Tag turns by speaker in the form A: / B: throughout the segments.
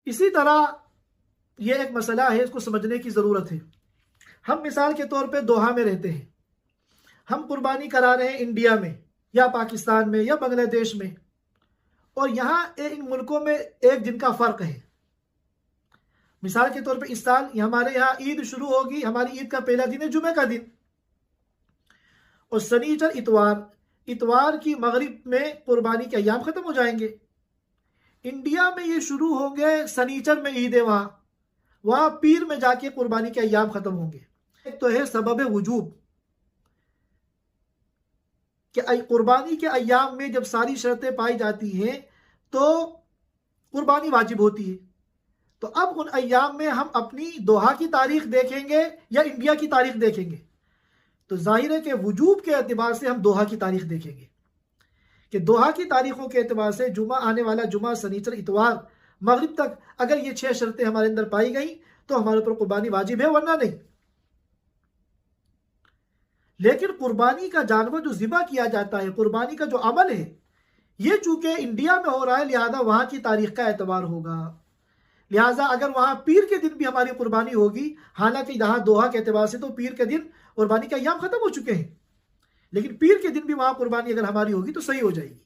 A: इसी तरह ये एक मसला है, इसको समझने की ज़रूरत है। हम मिसाल के तौर पे दोहा में रहते हैं, हम कुर्बानी करा रहे हैं इंडिया में या पाकिस्तान में या बांग्लादेश में, और यहाँ इन मुल्कों में एक दिन का फ़र्क है। मिसाल के तौर पे इस साल हमारे यहाँ ईद शुरू होगी, हमारी ईद का पहला दिन है जुमे का दिन, और शनिचर इतवार की मगरिब में कुर्बानी के अय्याम ख़त्म हो जाएंगे। इंडिया में ये शुरू होंगे शनिचर में ईद है, वहाँ पीर में जाके कुर्बानी के अय्याम ख़त्म होंगे। एक तो है सबब वजूब कि कुर्बानी के अय्याम में जब सारी शर्तें पाई जाती हैं तो कुर्बानी वाजिब होती है। तो अब उन अय्याम में हम अपनी दोहा की तारीख देखेंगे या इंडिया की तारीख देखेंगे? तो जाहिर है कि वजूब के एतबार से हम दोहा की तारीख देखेंगे कि दोहा की तारीखों के एतबार से जुमा आने वाला जुमा, शनिचर, इतवार, मगरिब तक अगर ये 6 शर्तें हमारे अंदर पाई गई तो हमारे ऊपर कुर्बानी वाजिब है, वरना नहीं। लेकिन कुर्बानी का जानवर जो ज़िबा किया जाता है, कुर्बानी का जो अमल है, ये चूंकि इंडिया में हो रहा है, लिहाजा वहां की तारीख का एतबार होगा। लिहाजा अगर वहां पीर के दिन भी हमारी कुर्बानी होगी, हालांकि यहाँ दोहा के एतबार से तो पीर के दिन कुर्बानी का अय्याम खत्म हो चुके हैं, लेकिन पीर के दिन भी वहां कुर्बानी अगर हमारी होगी तो सही हो जाएगी।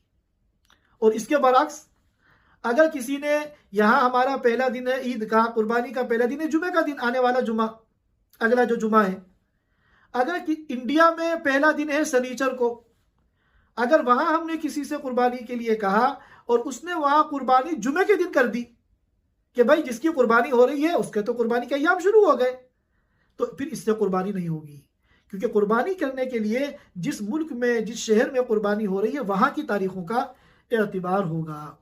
A: और इसके बरअक्स अगर किसी ने यहाँ हमारा पहला दिन है ईद का, कुर्बानी का पहला दिन है जुमे का दिन, आने वाला जुमा, अगला जो जुमा है, अगर इंडिया में पहला दिन है शनिचर को, अगर वहां हमने किसी से कुर्बानी के लिए कहा और उसने वहां कुर्बानी जुमे के दिन कर दी कि भाई जिसकी कुर्बानी हो रही है उसके तो कुर्बानी के अय्याम शुरू हो गए, तो फिर इससे कुर्बानी नहीं होगी। क्योंकि कुर्बानी करने के लिए जिस मुल्क में, जिस शहर में कुर्बानी हो रही है, वहां की तारीखों का एतबार होगा।